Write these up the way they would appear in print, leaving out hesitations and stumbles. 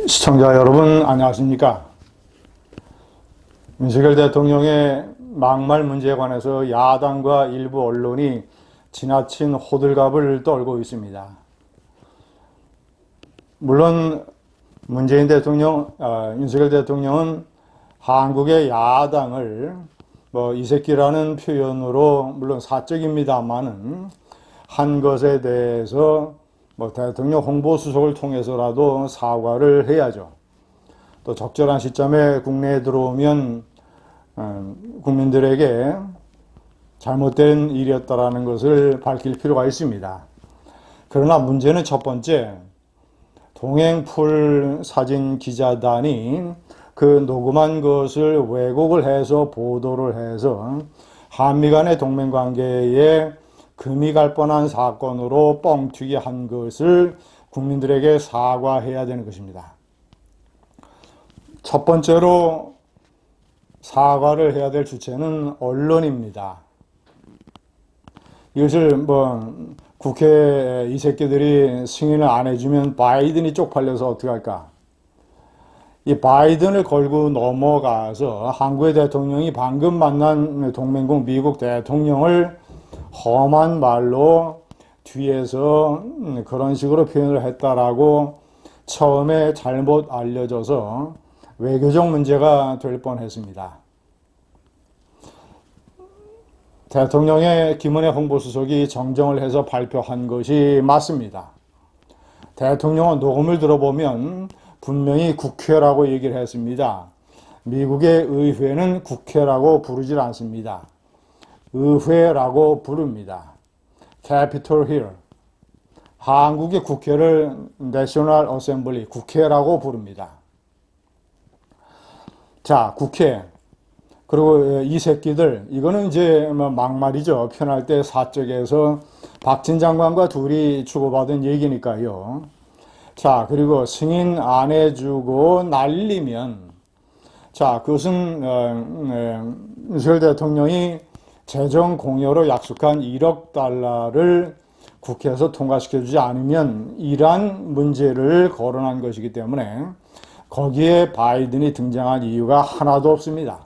시청자 여러분 안녕하십니까? 윤석열 대통령의 막말 문제에 관해서 야당과 일부 언론이 지나친 호들갑을 떨고 있습니다. 물론 문재인 대통령, 윤석열 대통령은 한국의 야당을 이 새끼라는 표현으로 물론 사적입니다만은 한 것에 대해서 대통령 홍보수석을 통해서라도 사과를 해야죠. 또 적절한 시점에 국내에 들어오면 국민들에게 잘못된 일이었다라는 것을 밝힐 필요가 있습니다. 그러나 문제는 첫 번째, 동행풀 사진 기자단이 그 녹음한 것을 왜곡을 해서 보도를 해서 한미 간의 동맹관계에 금이 갈 뻔한 사건으로 뻥튀기 한 것을 국민들에게 사과해야 되는 것입니다. 첫 번째로 사과를 해야 될 주체는 언론입니다. 이것을 국회 이 새끼들이 승인을 안 해주면 바이든이 쪽팔려서 어떻게 할까? 이 바이든을 걸고 넘어가서 한국의 대통령이 방금 만난 동맹국 미국 대통령을 험한 말로 뒤에서 그런 식으로 표현을 했다라고 처음에 잘못 알려져서 외교적 문제가 될 뻔했습니다. 대통령의 김은혜 홍보수석이 정정을 해서 발표한 것이 맞습니다. 대통령은 녹음을 들어보면 분명히 국회라고 얘기를 했습니다. 미국의 의회는 국회라고 부르질 않습니다. 의회라고 부릅니다. Capitol Hill. 한국의 국회를 National Assembly, 국회라고 부릅니다. 자, 국회. 그리고 이 새끼들, 이거는 이제 막말이죠. 편할 때 사적에서 박진 장관과 둘이 주고받은 얘기니까요. 자, 그리고 승인 안 해주고 날리면, 자, 그것은 윤석열 대통령이 재정 공여로 약속한 1억 달러를 국회에서 통과시켜주지 않으면 이란 문제를 거론한 것이기 때문에 거기에 바이든이 등장한 이유가 하나도 없습니다.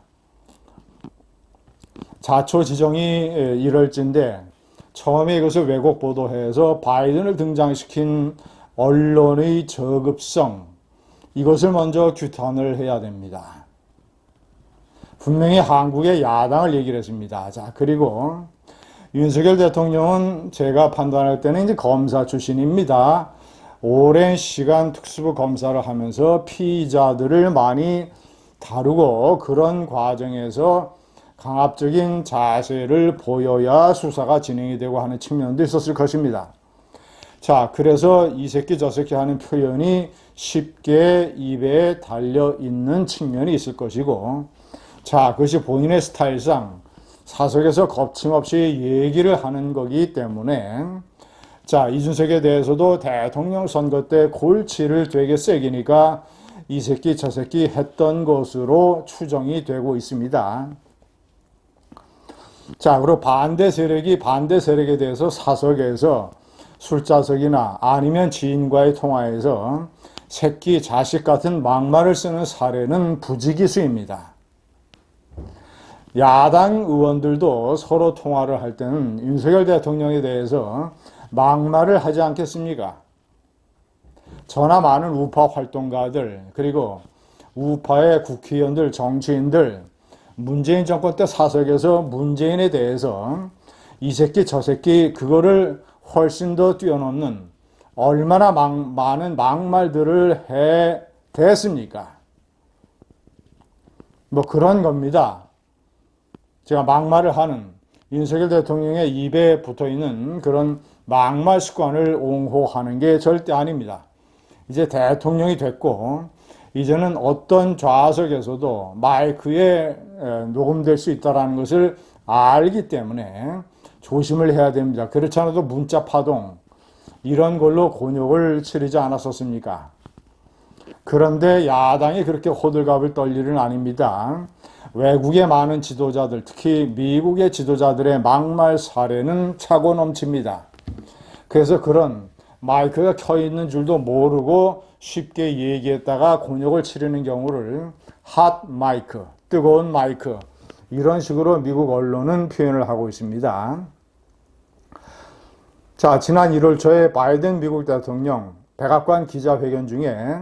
자초지종이 이럴진데 처음에 이것을 왜곡 보도해서 바이든을 등장시킨 언론의 저급성, 이것을 먼저 규탄을 해야 됩니다. 분명히 한국의 야당을 얘기를 했습니다. 자, 그리고 윤석열 대통령은 제가 판단할 때는 이제 검사 출신입니다. 오랜 시간 특수부 검사를 하면서 피의자들을 많이 다루고 그런 과정에서 강압적인 자세를 보여야 수사가 진행이 되고 하는 측면도 있었을 것입니다. 자, 그래서 이 새끼 저 새끼 하는 표현이 쉽게 입에 달려있는 측면이 있을 것이고, 자, 그것이 본인의 스타일상 사석에서 거침없이 얘기를 하는 거기 때문에, 자, 이준석에 대해서도 대통령 선거 때 골치를 되게 세기니까 이 새끼 저 새끼 했던 것으로 추정이 되고 있습니다. 자, 그리고 반대 세력에 대해서 사석에서 술자석이나 아니면 지인과의 통화에서 새끼, 자식 같은 막말을 쓰는 사례는 부지기수입니다. 야당 의원들도 서로 통화를 할 때는 윤석열 대통령에 대해서 막말을 하지 않겠습니까? 저나 많은 우파 활동가들, 그리고 우파의 국회의원들, 정치인들, 문재인 정권 때 사석에서 문재인에 대해서 이 새끼 저 새끼 그거를 훨씬 더 뛰어넘는 얼마나 많은 막말들을 대했습니까? 그런 겁니다. 제가 막말을 하는 윤석열 대통령의 입에 붙어있는 그런 막말 습관을 옹호하는 게 절대 아닙니다. 이제 대통령이 됐고 이제는 어떤 좌석에서도 마이크에 녹음될 수 있다는 것을 알기 때문에 조심을 해야 됩니다. 그렇지 않아도 문자 파동 이런 걸로 곤욕을 치르지 않았었습니까? 그런데 야당이 그렇게 호들갑을 떨 일은 아닙니다. 외국의 많은 지도자들, 특히 미국의 지도자들의 막말 사례는 차고 넘칩니다. 그래서 그런 마이크가 켜 있는 줄도 모르고 쉽게 얘기했다가 곤욕을 치르는 경우를 핫 마이크, 뜨거운 마이크, 이런 식으로 미국 언론은 표현을 하고 있습니다. 자, 지난 1월 초에 바이든 미국 대통령 백악관 기자회견 중에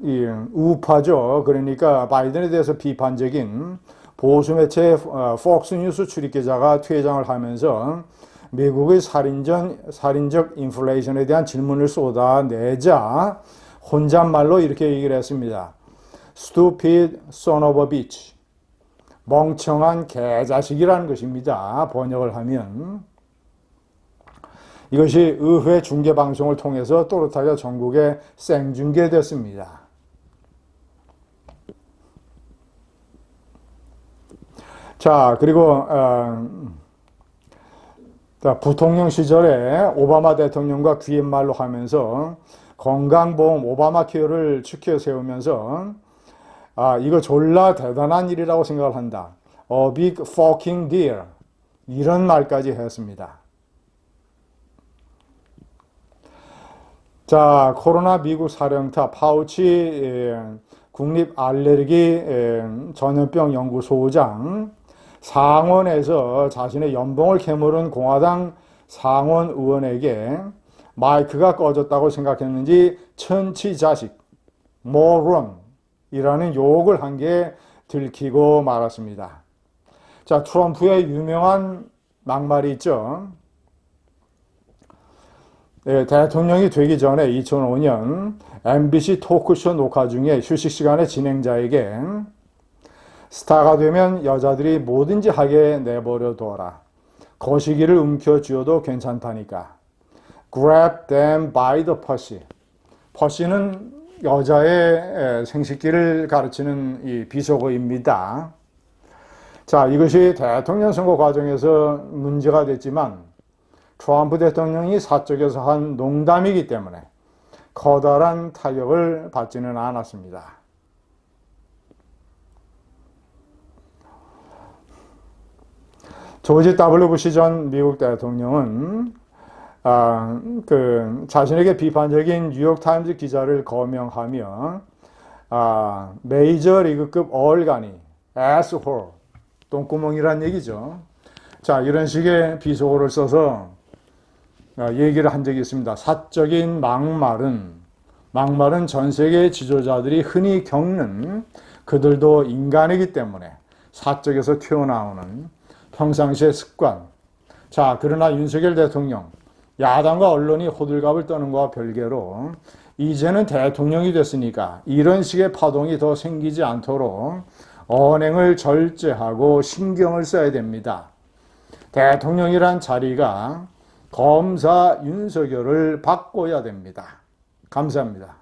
이 우파죠. 그러니까 바이든에 대해서 비판적인 보수 매체 폭스뉴스 출입 기자가 퇴장을 하면서 미국의 살인적 인플레이션에 대한 질문을 쏟아내자 혼잣말로 이렇게 얘기를 했습니다. Stupid son of a bitch. 멍청한 개자식이라는 것입니다. 번역을 하면. 이것이 의회 중계방송을 통해서 또렷하게 전국에 생중계됐습니다. 자, 그리고 부통령 시절에 오바마 대통령과 귀옛말로 하면서 건강보험 오바마 케어를 추켜 세우면서 이거 졸라 대단한 일이라고 생각을 한다. A big fucking deal. 이런 말까지 했습니다. 자, 코로나 미국 사령탑 파우치 국립 알레르기 전염병 연구소장 상원에서 자신의 연봉을 캐물은 공화당 상원 의원에게 마이크가 꺼졌다고 생각했는지 천치자식, moron이라는 욕을 한 게 들키고 말았습니다. 자, 트럼프의 유명한 막말이 있죠. 대통령이 되기 전에 2005년 MBC 토크쇼 녹화 중에 휴식 시간에 진행자에게 스타가 되면 여자들이 뭐든지 하게 내버려 둬라. 거시기를 움켜쥐어도 괜찮다니까. Grab them by the pussy. pussy는 여자의 생식기를 가르치는 이 비속어입니다. 자, 이것이 대통령 선거 과정에서 문제가 됐지만 트럼프 대통령이 사적에서 한 농담이기 때문에 커다란 타격을 받지는 않았습니다. 조지 W. 부시 전 미국 대통령은 자신에게 비판적인 뉴욕타임즈 기자를 거명하며 메이저리그급 어을간이 asshole, 똥구멍이란 얘기죠. 자, 이런 식의 비속어를 써서 얘기를 한 적이 있습니다. 사적인 막말은 전 세계 지도자들이 흔히 겪는, 그들도 인간이기 때문에 사적에서 튀어나오는 평상시의 습관. 자, 그러나 윤석열 대통령, 야당과 언론이 호들갑을 떠는 것과 별개로 이제는 대통령이 됐으니까 이런 식의 파동이 더 생기지 않도록 언행을 절제하고 신경을 써야 됩니다. 대통령이란 자리가 검사 윤석열을 바꿔야 됩니다. 감사합니다.